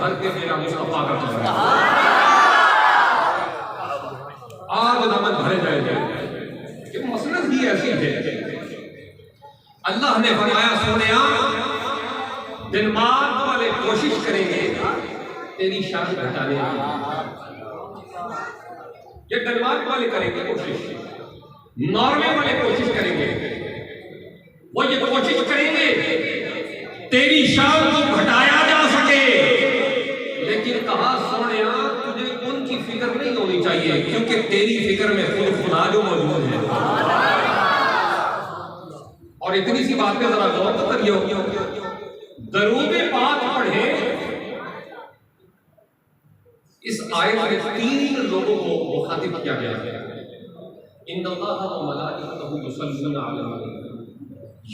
भर के मेरा मुस्तफा का कमरा, आग दामन भरे जाएंगे। ये मसलन ही ऐसी है। अल्लाह ने फरमाया सोनिया डेनमार्क वाले कोशिश करेंगे तेरी शान घटाने की। ये डेनमार्क वाले करेंगे कोशिश, नॉर्वे वाले कोशिश करेंगे, वो ये कोशिश करेंगे तेरी शान को घटाया जा सके। लेकिन कहा सोनिया तुझे उनकी फिक्र नहीं होनी चाहिए, क्योंकि तेरी फिक्र में खुद खुदा जो मौजूद है। और इतनी सी बात पे जरा गौर तो करिए, दरूद पाक पढ़े, इस आयत में 3 लोगों को मुखातिब किया गया है। इन्नल्लाह व मलाइकतहु युसल्लूना अलन नबी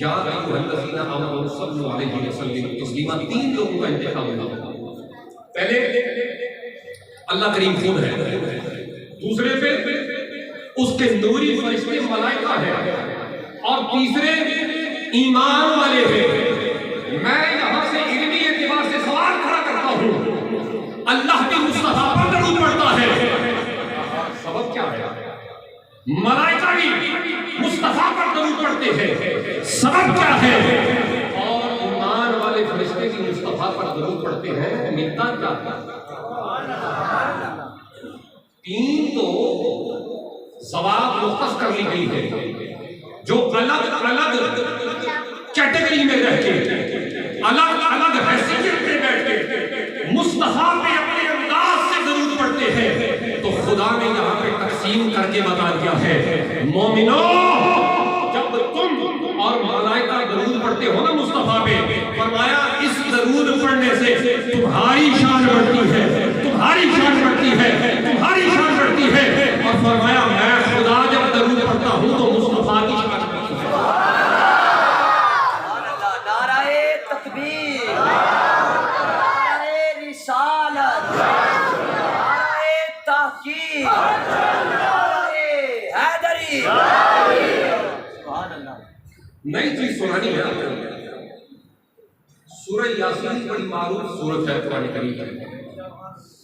या अय्युहल्लज़ीना आमनू सल्लु अलैहि व सल्लिमू तस्लीमा। 3 लोगों का इंतखाब हुआ। पहले अल्लाह करीम खुद है, दूसरे पे उसके नूरी फरिश्ते मलाइका है, और तीसरे ईमान वाले हैं। मैं यहां से इल्मी एतबार से सवाल खड़ा करता हूं, अल्लाह के मुस्तफा पर दरूद पड़ता है, सबब क्या है? मलाइका भी मुस्तफा पर दरूद पड़ते हैं, सबब क्या है? और ईमान वाले फरिश्ते भी मुस्तफा पर दरूद पड़ते हैं, मिलता क्या है? 3 तो सवाब मुख्तस कर ली गई है, जो अलग अलग कैटेगरी में रह के, अलग अलग हैसियत में बैठ के मुस्तफा पे अपने अंदाज से दरूद पढ़ते हैं। तो खुदा ने यहाँ पे तकसीम करके बता दिया है, मोमिनो जब तुम और मलाइका दरूद पढ़ते हो ना मुस्तफा पे, फरमाया इस दरूद पढ़ने से तुम्हारी शान बढ़ती है, तुम्हारी शान बढ़ती है, तुम्हारी शान बढ़ती है। और फरमाया मैं खुदा जब दरूद पढ़ता हूँ तो मुस्तफा की शान बढ़ती है। नाराए तकबीर, नाराए रिसालत, नाराए ताकीद, नाराए हैदरी। नई चीज सुनानी है आपको। सूरह यासीन बड़ी मारूफ सूरत है कुरान करीम में।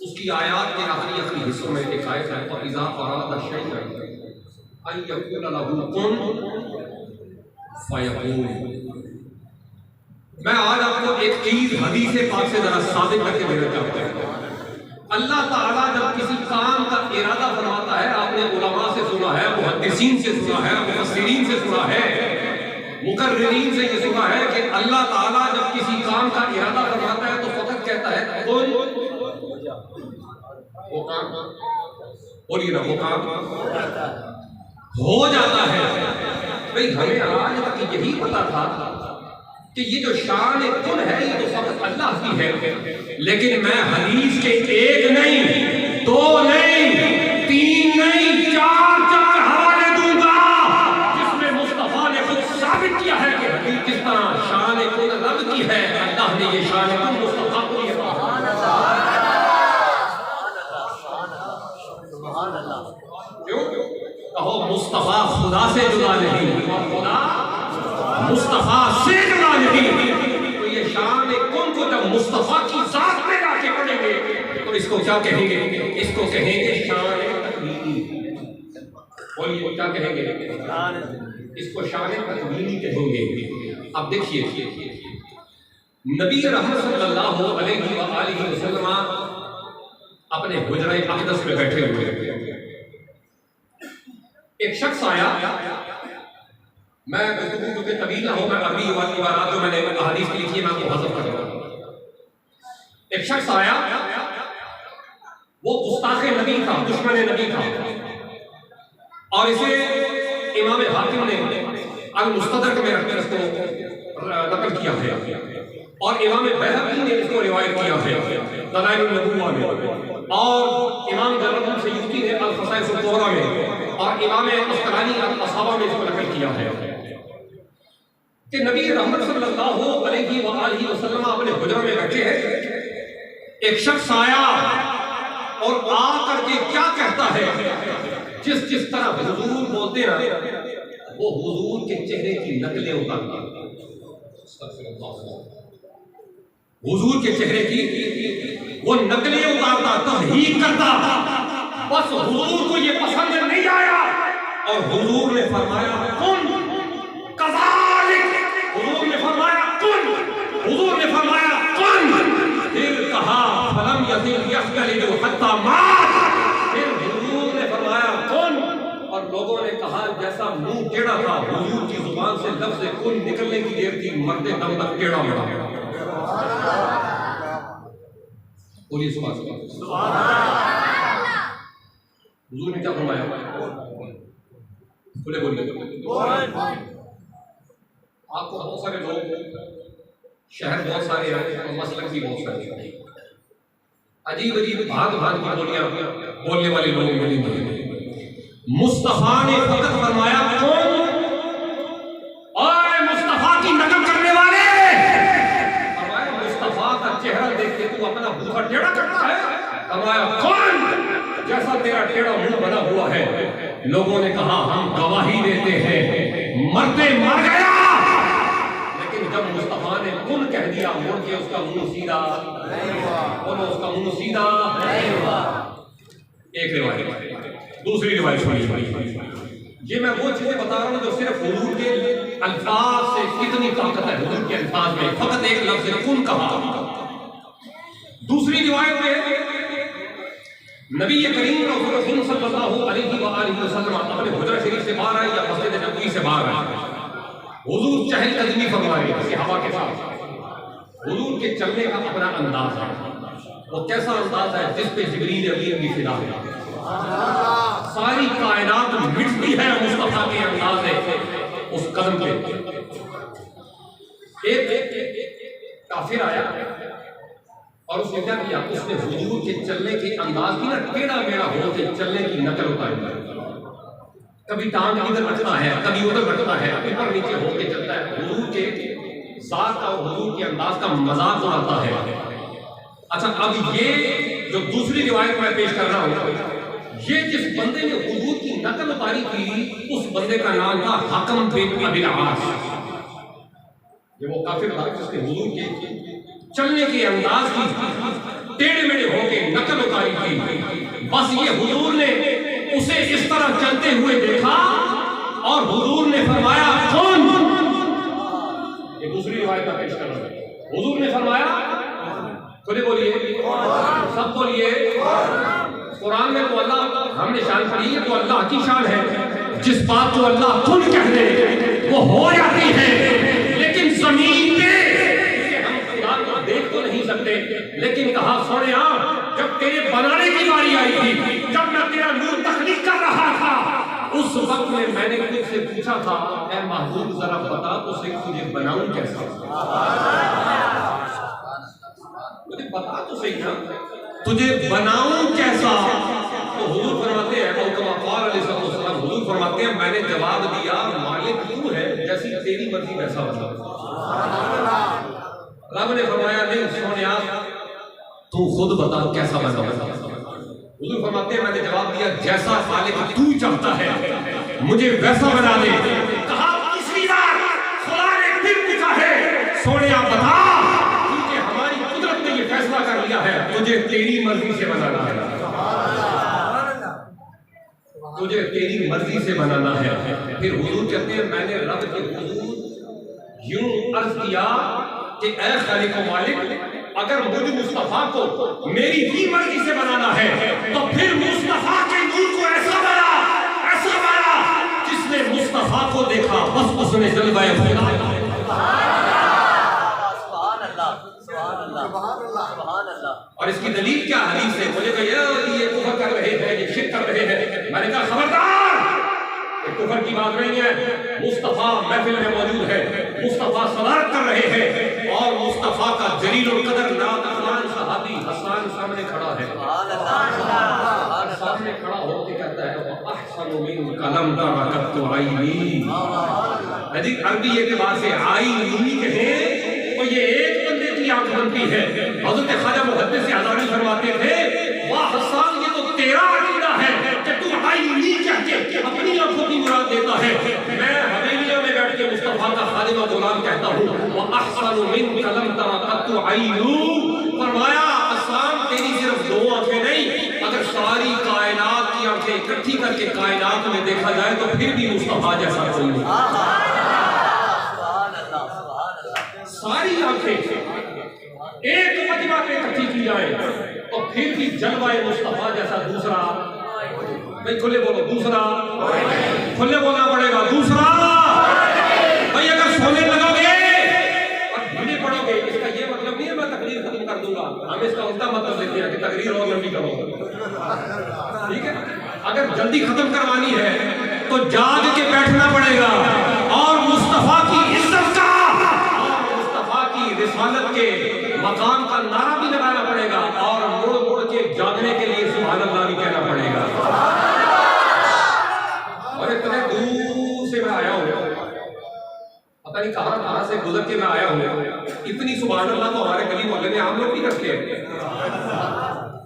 उसकी आयत के आखिरी हिस्सों में एक आयत है, तो इज़ा अरादा शैअन अन यक़ूल लहू कुन फयकून। मैं आज आपको एक चीज हदीस पाक से जरा साबित करके देना चाहता हूं। अल्लाह ताला जब किसी काम का इरादा फरमाता है, आपने उलमा से सुना है, मुहद्दिसीन से सुना है, मुफस्सिरीन से सुना है, मुकर्रिरीन से ये सुना है कि अल्लाह ताला जब किसी काम का इरादा फरमाता है तो फकत कहता है कुन, वो काम, बोलिए ना, वो काम हो जाता है। भाई हमें आज तक यही पता था कि ये जो शान कुन है ये तो फकत अल्लाह की है, लेकिन मैं हदीस के 1 नहीं, 2 नहीं, 3 नहीं, 4 हवाले दूंगा जिसमें मुस्तफा ने खुद साबित किया है कि हदीस किस तरह शान कुन रब की है। अल्लाह ने ये शान कुन मुस्तफा को दिया। क्यों? कहो मुस्तफा खुदा से जुदा नहीं, खुदा मुस्तफा से जुदा नहीं। तो ये शान कुन को जब मुस्तफा की जात में लाके पढ़ेंगे तो इसको क्या कहेंगे? इसको कहेंगे शान तकमीली। बोलिए क्या कहेंगे? इसको शान तकमीली कहेंगे। अब देखिए नबी रहमत सल्लल्लाहु अलैहि व आलिहि वसल्लम अपने हुजरा अक़दस में बैठे हुए, एक शख्स आया। मैं क्योंकि तवील ना हो, मैं अरबी इबारत जो मैंने अहादीस की लिखी है मैं आपको हज़फ कर रहा हूं। एक शख्स आया, वो गुस्ताखे नबी था, दुश्मन नबी था, और इसे इमाम हाकिम ने अल मुस्तदरक में रखकर इसको नकल किया है, और इमाम बैहक़ी ने इसको रिवायत किया है दलाइलुन नबुव्वा में, और इमाम जलालुद्दीन सयूती ने अल ख़साइस अल कुबरा में, और इमाम अस्क़लानी अल असहाबा में इसको नकल किया है कि नबी रहमत सल्लल्लाहु अलैहि व आलिहि वसल्लम अपने हुजरा में बैठे हैं। एक शख्स आया और आ करके क्या कहता है, जिस तरह हुजूर बोलते ना वो हुजूर के चेहरे की नकलें उतारता। हुजूर के चेहरे की वो नकलें उतारता, तस्हीक करता, बस हुजूर को ये पसंद नहीं आया और हुजूर ने फरमाया कुन कज़ालिक, हुजूर ने फरमाया कुन, हुजूर ने फरमाया कुन, फिर कहा फलम यज़िल यख्तलिदु हत्ता मात, फिर हुजूर ने फरमाया कुन, और लोगों ने कहा जैसा मुंह टेढ़ा था, हुजूर की जुबान से लफ्ज़ कुन निकलने की देर थी, मरते दम तक टेढ़ा मरा। बोलिए सुभान अल्लाह। हुजूर ने क्या फरमाया? बोले बोलिए। आपको बहुत सारे लोग, शहर बहुत सारे हैं और मसलक भी बहुत सारे हैं, अजीब अजीब भाग भाग की बोलियां बोलने वाले लोग मिलेंगे। मुस्तफा ने फकत फरमाया कौन? और मुस्तफा की नकल करने वाले, फरमाया मुस्तफा का चेहरा देख के तू अपना मुंह टेढ़ा करता है? फरमाया कौन? जैसा तेरा टेढ़ा मुंह बना हुआ है। लोगों ने कहा हम गवाही देते हैं, मरते मर गया। लेकिन जब मुस्तफा ने कुन कह दिया, मुड़ के उसका मुंह सीधा, बोलो उसका मुंह सीधा नहीं हुआ। एक रिवायत, दूसरी रिवायत सुनिए। ये मैं वो चीजें बता रहा हूँ जो सिर्फ हुजूर के अल्फाज से कितनी ताकत है। हुजूर के अल्फाज में फकत एक लफ्ज ने कुन कहा। दूसरी रिवायत में नबी करीम रसूलुल्लाह सल्लल्लाहु अलैहि वसल्लम अपने हुजरा शरीफ से बाहर आए या मस्जिद नबवी से बाहर आए, हुजूर चहलकदमी फरमा रहे हैं सहाबा के साथ। हुजूर के चलने का अपना अंदाज है, वो कैसा अंदाज है जिस पे जिब्रील अमीन की फिदा है। सारी कायनात मिटती है मुस्तफा के अंदाज है उस कदम पे। एक काफिर आया और उसने क्या किया, उसने हुजूर के चलने के अंदाज की ना टेढ़ा मेढ़ा हो के चलने की नकल उतारी। कभी टांग इधर रखता है, कभी उधर रखता है, ऊपर नीचे होके चलता है। हुजूर के जात का, हुजूर के अंदाज का मजाक उड़ाता है। अच्छा, अब ये जो दूसरी रिवायत मैं पेश कर रहा हूँ, ये जिस बंदे ने हुजूर की नकल उतारी थी, उस बंदे का नाम था हकम बिन अबिल आस। ये वो काफिर था जिसने हुजूर के चलने के अंदाज की टेढ़े मेढ़े होके नकल उतारी थी। बस ये हुजूर ने उसे इस तरह चलते हुए देखा और हुजूर ने फरमाया कौन? ये दूसरी रिवायत का पेश कर रहा हूं। हुजूर ने फरमाया, खुले बोलिए, सब बोलिए। कुरान में तो अल्लाह हमने शान पढ़ी है, तो अल्लाह की शान है। जिस बात को अल्लाह खुद कह दे वो हो जाती है। लेकिन जमीन पे देख तो नहीं सकते, लेकिन कहा सोनिया, जब तेरे बनाने की बारी आई थी, जब मैं तेरा नूर तख्लीक कर रहा था, उस वक्त में मैंने तुझसे पूछा था, ऐ महबूब जरा बता तुझे बनाऊं कैसे? मुझे बता तो सही ना, तुझे बनाऊं कैसा? तो हुजूर फरमाते हैं, हुजूर फरमाते हैं, मैंने जवाब दिया, मालिक तू है, जैसी तेरी मर्जी वैसा बता। रब ने फरमाया नहीं सोनिया, तू खुद बता कैसा बना। हुजूर फरमाते हैं, मैंने जवाब दिया जैसा खालिक तू चाहता है मुझे वैसा बना दे। कहा तीसरी बार खुदा ने फिर पूछा है, सोनिया बता, क्योंकि हमारी कुदरत ने ये फैसला कर लिया है तुझे तेरी मर्जी से बनाना है, तुझे तेरी मर्जी से बनाना है। फिर हुजूर कहते हैं, मैंने रब के हुजूर यूं अर्ज किया कि ऐ खालिक व मालिक, अगर मुझे मुस्तफा को मेरी ही मर्जी से बनाना है तो फिर मुस्तफा के नूर को ऐसा बना जिसने मुस्तफा को देखा बस उसने जलवाए खुदा। और इसकी दलील क्या हदीस है? मुझे कहा ये कुफर कर रहे हैं, ये शिर्क कर रहे हैं। मैंने कहा खबरदार, कुफर की बात नहीं है। मुस्तफा महफिल में मौजूद है, मुस्तफा सदारत कर रहे हैं और मुस्तफा का जलील और कदर नात सहाबी हसन सामने खड़ा है। सामने खड़ा होकर कहता है अहसनु मिन कलम तरकतु आईनी। यदि अरबी एतबार से आईनी कहे तो ये एक बंदे की आंख बनती है। हज़रत ख्वाजा मुहद्दिस से हज़ारी फरमाते थे, वाह हसन, ये तो तेरा अकीदा है कि तू आईनी कह के अपनी आंखों की मुराद देता है। मैं हवेलिया में बैठ के मुस्तफा का खादिम व गुलाम कहता हूँ, व अहसनु मिन कलम तरकतु आईनू, फरमाया आसान तेरी सिर्फ दो आंखें नहीं, अगर सारी कायनात की आंखें इकट्ठी करके कायनात में देखा जाए तो फिर भी मुस्तफा जैसा कोई नहीं। सारी आंखें एक मजमा में इकट्ठी की जाए तो फिर भी जलवाए मुस्तफा जैसा दूसरा, भाई खुले बोलो दूसरा, खुले बोलना पड़ेगा दूसरा। भाई अगर सोने लगोगे और भीड़े पड़ोगे, इसका ये मतलब नहीं है मैं तकरीर खत्म कर दूंगा, हम इसका उल्टा मतलब लेते हैं कि तकरीर और लंबी करो, ठीक है। अगर जल्दी खत्म करवानी है तो जाग के बैठना पड़ेगा और मुस्तफा की इज्जत का, मुस्तफा की रिसालत के मकाम का नारा भी लगाना पड़ेगा और मुड़ मुड़ के जागने के लिए सुभान अल्लाह भी कहना पड़ेगा। और इतने दूर से मैं आया हूँ, पता नहीं कहां से गुजर के मैं आया हूँ, इतनी सुभान अल्लाह तो हमारे गली मोहल्ले में हम लोग भी करते हैं,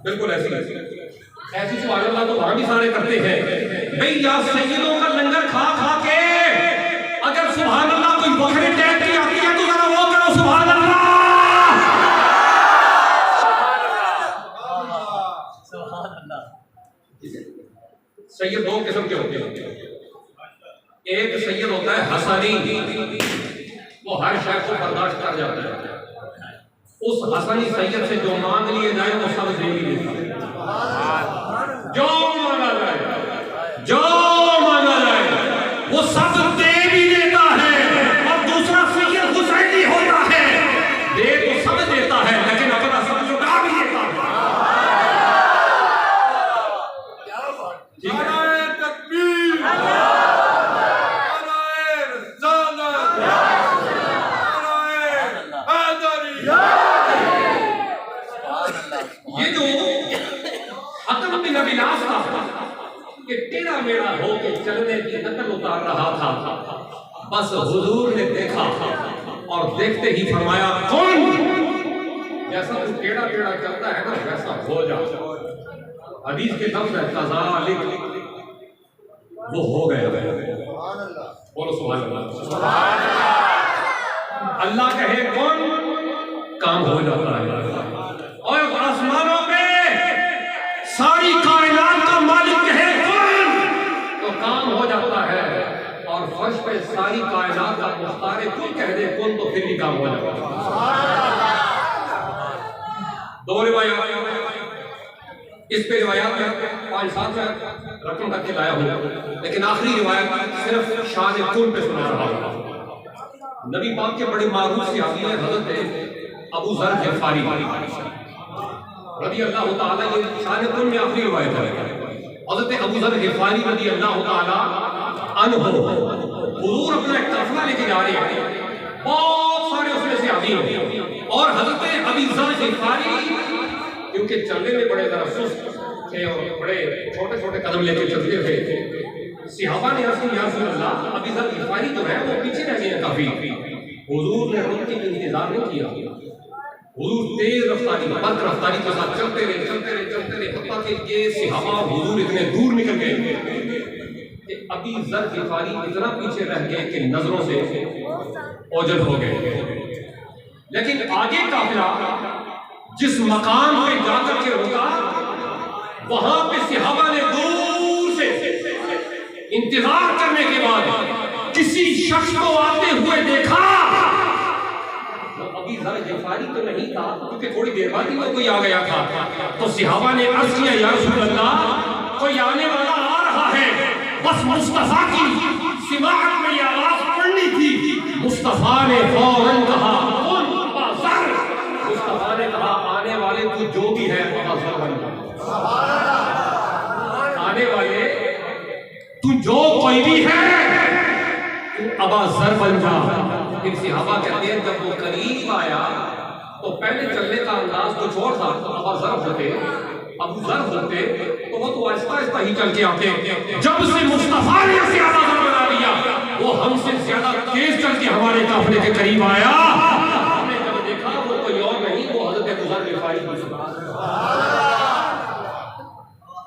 बिल्कुल ऐसी सुभान अल्लाह तो वहां भी सारे करते हैं। भाई या सैयदों का लंगर खा खा के अगर सुभान अल्लाह कोई बकरे टाइप की आती है तो जरा वो करो सुभान अल्लाह। सैयद दो किस्म के होते हैं, एक सैयद होता है हसनी, वो हर शय को बर्दाश्त कर जाता है, उस हसनी सैयद से जो मांग लिए जाए वो सब दे ही देता है, जो मांगा जाए, जो मांगा जाए वो सब दे भी देता है। और दूसरा सैयद हुसैनी होता है, दे तो सब देता है लेकिन अपना सब लुटा भी देता है। ये जो अकल बिन अविनाश था कि टेढ़ा मेढ़ा होके चलने की नकल उतार रहा था, बस हुजूर ने देखा और देखते ही फरमाया कौन, जैसा तू टेढ़ा टेढ़ा चलता है ना वैसा हो जा। हदीस के लफ्ज़ है कज़ालिक, वो हो गया। बोलो सुभान अल्लाह। अल्लाह कहे कौन, काम हो जाता है। और आसमानों पे सारी कायनात का मालिक कहे कौन, तो काम हो जाता है। और फर्श पे सारी कायनात का मुख्तार कुल कह दे कौन, तो फिर भी काम हो जाता है। दो रिवायात, इस पे रिवायात में 5-7 रकम करके लाया हूँ, लेकिन आखिरी रिवायत सिर्फ शान कुल पे सुना रहा हूँ। नबी पाक के बड़े मारूफ सहाबी हैं हज़रत अबू ज़र ग़िफ़ारी रज़ी अल्लाह ताला, ये शान कुल में आखिरी रिवायत है। हज़रत अबू ज़र ग़िफ़ारी रज़ी अल्लाह ताला अन्हु हुज़ूर अपना एक काफ़िला लेके जा रहे हैं, बहुत सारे उसमें सहाबी हैं और हज़रत अबू ज़र ग़िफ़ारी क्योंकि चलने में बड़े जरा सुस्त थे और बड़े छोटे छोटे कदम लेके चलते थे, सहाबा ने अर्ज़ किया या रसूल अल्लाह अबू ज़र ग़िफ़ारी जो है वो पीछे रह गए काफी। हुजूर ने उनके इंतजार नहीं किया, हुजूर तेज रफ्तारी बद रफ्तारी के साथ चलते रहे हत्ता कि ये सहाबा हुजूर इतने दूर निकल गए कि अबू ज़र ग़िफ़ारी इतना पीछे रह गए कि नजरों से ओझल हो गए। लेकिन आगे काफिला जिस मकाम पे जाकर के रुका, वहां पे सहाबा ने दूर से इंतजार करने के बाद किसी शख्स को आते हुए देखा। अबू ज़र ग़िफ़ारी तो नहीं था क्योंकि थोड़ी देर बाद ही वो कोई आ गया था, तो सहाबा ने अर्ज़ किया या रसूल अल्लाह कोई आने वाला आ रहा है, बस मुस्तफा की सिमाअत में ये आवाज पड़नी थी। मुस्तफा ने फौरन कहा मुस्तफा ने कहा आने वाले तू जो भी है अबू ज़र बन जा, आने वाले तू जो कोई भी है तू अबू ज़र बन जा। फिर सहाबा कहते हैं जब वो करीब आया तो पहले चलने का अंदाज कुछ और था, अबू ज़र होते तो वो तो आहिस्ता आहिस्ता ही चल के आते। जब से मुस्तफा ने उसे अबू ज़र बना दिया वो हमसे ज्यादा तेज चल के हमारे काफिले के करीब आया। हमने जब देखा वो कोई और नहीं, वो हज़रत अबू ज़र ग़िफ़ारी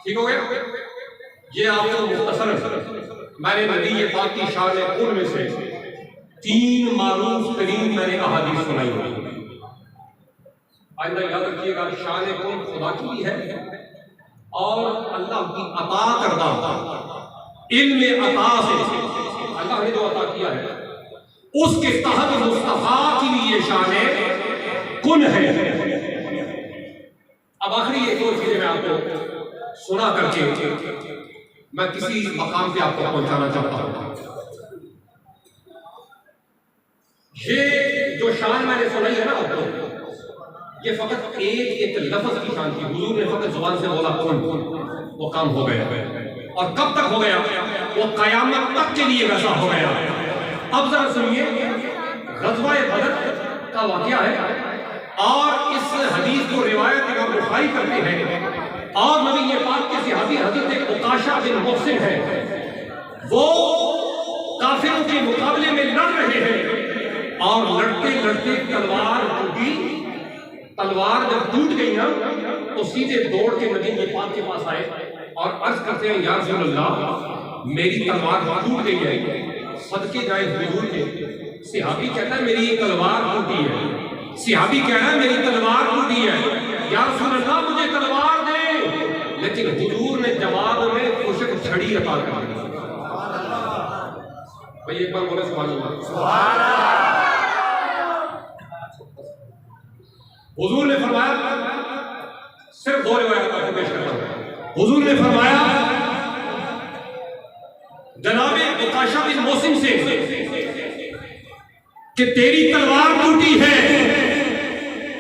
ठीक हो गया। ये आपको मुख्तसर मैंने नबी पाक की शान कुल में से 3 मारूफ तरीन मैंने अहादीस सुनाई। आइंदा याद रखिएगा, शान कौन खुदा की भी है और अल्लाह की अता करदा इल्म अता से अल्लाह ने जो अता किया है उसके तहत मुस्तफा की भी ये शान कुन है। अब आखिरी एक और चीजें मैं आपको सुना करके मैं किसी मकाम पे आपको पहुंचाना चाहता हूं। ये जो शान मैंने सुनाई है ना आपको, ये फकत एक लफ्ज की शान थी। हुजूर ने फकत जुबान से बोला कौन, वो काम हो गया। और कब तक हो गया? वो कयामत तक के लिए वैसा हो गया। अब जरा सुनिए, ग़ज़वा-ए बदर का वाक़या है और इस हदीस को रिवायत इमाम बुखारी करते हैं और नबी पाक के सहाबी हज़रत उकाशा बिन मुहसिन है, वो काफिरों के मुकाबले में लड़ रहे हैं और लड़ते लड़ते तलवार टूटी। तलवार जब टूट गई ना तो सीधे दौड़ के नबी पाक के पास आए और अर्ज करते हैं, या रसूल अल्लाह, मेरी तलवार टूट गई है, सदके जाए हुजूर के। सहाबी कहता है मेरी तलवार टूटी है। सहाबी कह रहा है मेरी तलवार टूटी है, या रसूल अल्लाह मुझे तलवार दे। लेकिन हुजूर ने जवाब में खुशक छड़ी अता कर दी। भाई एक बार बोले सुभान अल्लाह। हुजूर ने फरमाया, सिर्फ दो रिवायत आपको पेश करता हूं। हुजूर ने फरमाया जनाबे उकाशा बिन मुहसिन से कि तेरी तलवार टूटी है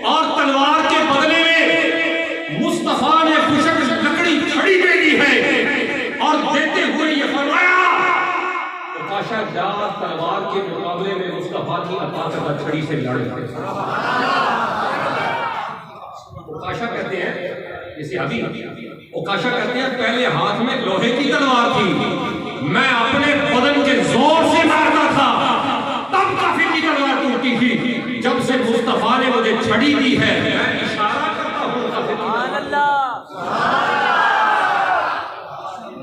और तलवार के बदले में मुस्तफा ने खुशक लकड़ी छड़ी दे दी है। और देते हुए ये फरमाया, उकाशा जा तलवार के मुकाबले में मुस्तफा की अता करदा छड़ी से लड़। उकाशा कहते हैं, जैसे अभी उकाशा कहते हैं, पहले हाथ में लोहे की तलवार थी, मैं अपने बदन के जोर से मारता था, तब काफिर की तलवार टूटी थी। जब से मुस्तफा ने मुझे छड़ी दी है, मैं इशारा करता हूं काफिर की।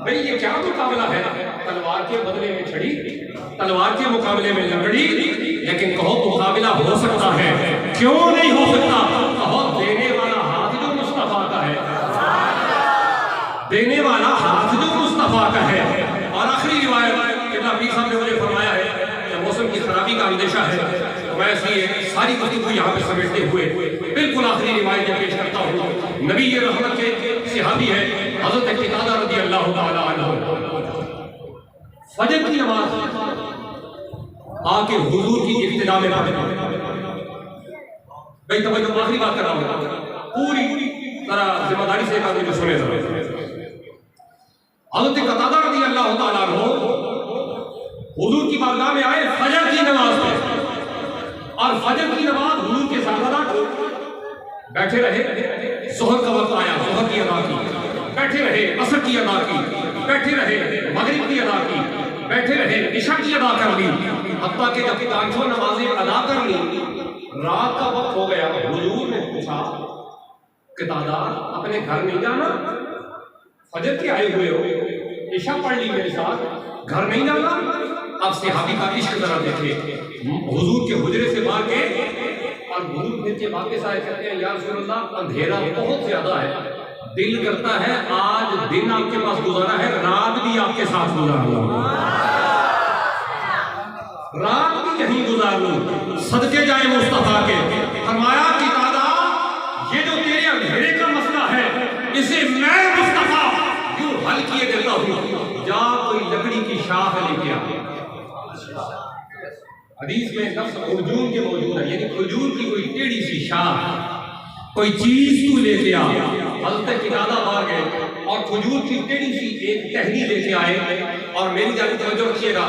भाई ये क्या मुकाबला है? तलवार के बदले में छड़ी, तलवार के मुकाबले में लकड़ी। लेकिन कहो मुकाबला हो सकता है, क्यों नहीं हो सकता? कहो देने वाला हाथ जो मुस्तफा का है, देने वाला हाथ जो मुस्तफा का है। और आखिरी रिवायत पीर साहब ने मुझे फरमाया है कि मौसम की खराबी का अंदेशा है, तो मैं इसलिए सारी गुफ्तगू यहाँ पे समेटते हुए बिल्कुल आखिरी रिवायत पेश करता हूँ। नबी ये रहमत के सहाबी है हज़रत क़तादा रज़ी अल्लाह तआला अन्हु, फजर की नमाज आके हुजूर की इब्तिदा में पढ़े। भाई तवज्जो, आखिरी बात कर रहा हूँ, पूरी जरा जिम्मेदारी से एक आदमी सुने। हज़रत क़तादा रज़ी अल्लाह तआला अन्हु हुजूर की बारगाह में आए फजर की नमाज में, और फजर की नमाज हुजूर के साथ अदा की। बैठे रहे, ज़ोहर का वक्त आया, ज़ोहर की अदा की, बैठे रहे, असर की अदा की, बैठे रहे, मगरिब की अदा की, बैठे रहे, इशा की अदा कर ली। हत्ता कि जब पांचों नमाजें अदा कर ली, रात का वक्त हो गया। हुजूर ने पूछा, क़तादा अपने घर नहीं जाना? फजर के आए हुए हो, इशा पढ़ ली मेरे साथ, घर नहीं जाना? अब सहाबी का इश्क जरा देखे, हुजूर के हुजरे से बाहर गए और हुजूर फिर के वापस आए, कहते हैं, या रसूल अल्लाह, अंधेरा बहुत ज्यादा है, दिल करता है आज दिन आपके पास गुजारा है, रात भी आपके साथ गुजार लूं, रात भी यहीं गुजार लूं, सदके जाए मुस्तफा के। फरमाया, क़तादा ये जो तेरे अंधेरे का मसला है, इसे मैं मुस्तफा यूं हल किए देता हूं, जा कोई लकड़ी की शाख लेके आ। हदीस में लफ्ज़ खुजूर के मौजूद है, यानी खुजूर की कोई टेढ़ी सी शाख, कोई चीज तू लेके आ। हज़रत क़तादा बाहर गए और खुजूर की टेढ़ी सी एक टहनी लेके आए। और मेरी जान तवज्जो रखिएगा,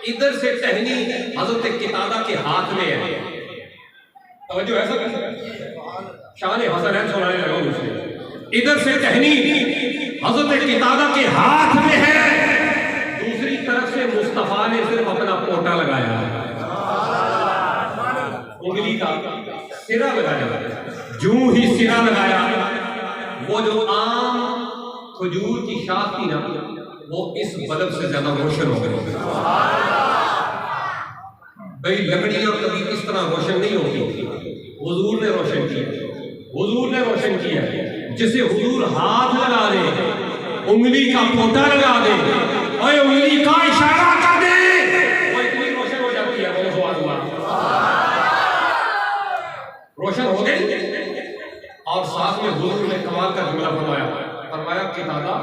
इधर से टहनी हज़रत क़तादा के हाथ में है। तवज्जो है सब, शान हसन है सुनाने लगा मुझे। इधर से टहनी हज़रत क़तादा के हाथ में है, दूसरी तरफ से मुस्तफा ने सिर्फ अपना पोटा लगाया है, उंगली का सिरा लगाया। जो ही सिरा लगाया, वो जो आम खजूर की शाख थी ना, वो इस बल्ब से ज्यादा रोशन हो गई। भाई लकड़ी और कभी इस तरह रोशन नहीं होती, हुजूर ने रोशन की। हुजूर ने रोशन किया। जिसे हुजूर हाथ लगा दे, उंगली का पोटा लगा दे और उंगली का इशारा कर दे, वो इतनी रोशन हो जाती है। बोलो सुभान अल्लाह। रोशन हो गई। और साथ में हुजूर ने कमाल का जुमला फरमाया कि दादा,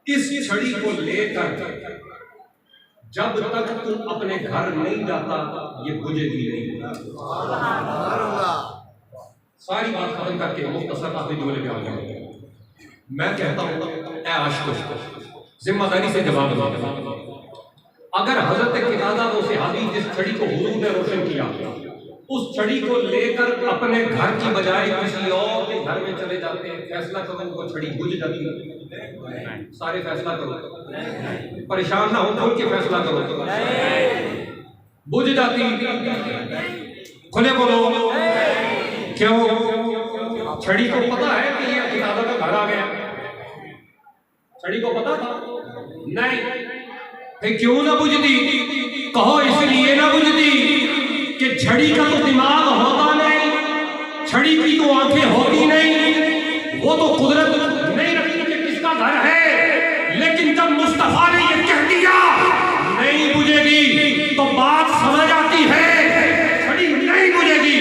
इस छड़ी को लेकर जब तक तुम अपने घर नहीं जाता ये बुझेगी नहीं। सारी बात खत्म करके मुख्तसर आखिरी जुमले पे आ गया। मैं कहता हूं, ए आशिकों, जिम्मेदारी से जवाब दो। अगर हजरत क़तादा वो सहाबी जिस छड़ी को हुजूर ने रोशन किया, उस छड़ी को लेकर अपने घर की बजाय किसी और के घर में चले जाते हैं, फैसला करो वो छड़ी बुझ जाती है? सारे फैसला करो, परेशान ना हो, खुल के फैसला करो। बुझ जाती? खुले बोलो। क्यों? छड़ी को पता है कि ये क़तादा का घर आ गया? छड़ी को पता था? नहीं। फिर क्यों ना बुझती? कहो इसलिए ना बुझती कि छड़ी का तो दिमाग होता नहीं, छड़ी की तो आंखें होती नहीं, वो तो कुदरत नहीं रखती कि किसका घर है। लेकिन जब मुस्तफा ने ये कह दिया नहीं बुझेगी, तो बात समझ आती है, छड़ी नहीं बुझेगी।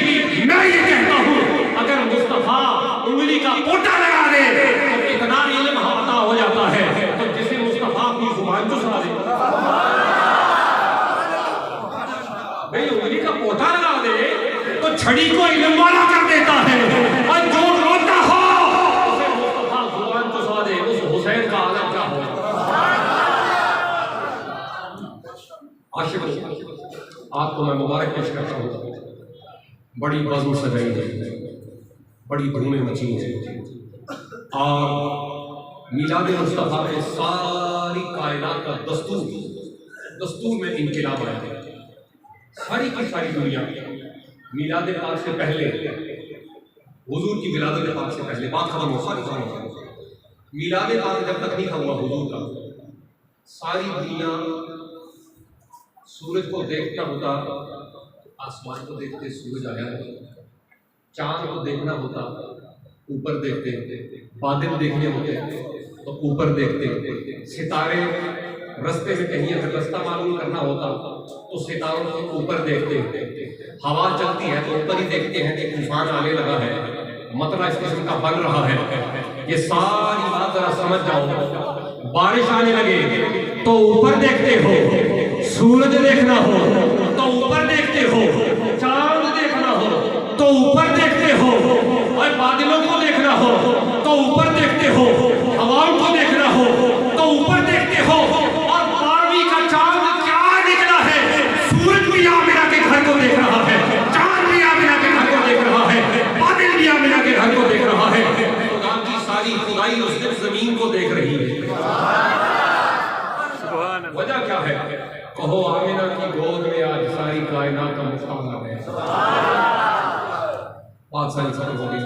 मैं ये कहता हूं, अगर मुस्तफा उंगली का पोटा लगा दे तो कितना इल्म हाता हो जाता है। तो जिसे मुस्तफा अपनी जुबान चुसा दे, भाई उंगली का पोटा लगा दे तो छड़ी को इल्म वाला कर देता है, और जो रोता हो उसे मुस्तफा जुबान चुसा दे, उस हुसैन का आलम क्या हो। आशिक आपको मैं मुबारक पेश करता हूँ। बड़ी बज़्म सजाई है, बड़ी धूमें मची हैं, और मिलाद मुस्तफा में सारी कायनात का दस्तूर में इनकलाब आया है। सारी की सारी दुनिया मिलाद पाक से पहले, हुजूर की विलादत पाक से पहले, बात खत्म हो सारी मिलाद पाक जब तक नहीं था हुआ हुजूर का, सारी दुनिया सूरज को देखना होता, आसमान को देखते सूरज आया है, चांद को देखना होता ऊपर देखते, बादल देखने होते तो ऊपर देखते, सितारे रास्ते में कहीं अगर रास्ता मालूम करना होता तो सितारों के ऊपर देखते, हवा चलती है तो ऊपर ही देखते हैं कि तूफान आने लगा है, मतला इस किस्म का बन रहा है। ये सारी बात जरा समझ जाओ। बारिश आने लगे तो ऊपर देखते हो, सूरज देखना हो तो ऊपर देखते हो, चांद देखना हो तो ऊपर देखते हो, और बादलों को देखना हो तो ऊपर देखते हो, हवाओं को देखना हो तो ऊपर देखते हो। और 12वीं का चांद क्या निकला है, सूरज भी आमिना के घर को देख रहा है, चांद भी आमिना के घर को देख रहा है, बादल भी आमिना के घर को देख रहा है। खुदा की सारी खुदाई उस दिन जमीन को देख रही है। वजह क्या है? कहो आमिना की गोद में आज सारी कायनात का मुकाबला है। बात सारी खत्म हो गई।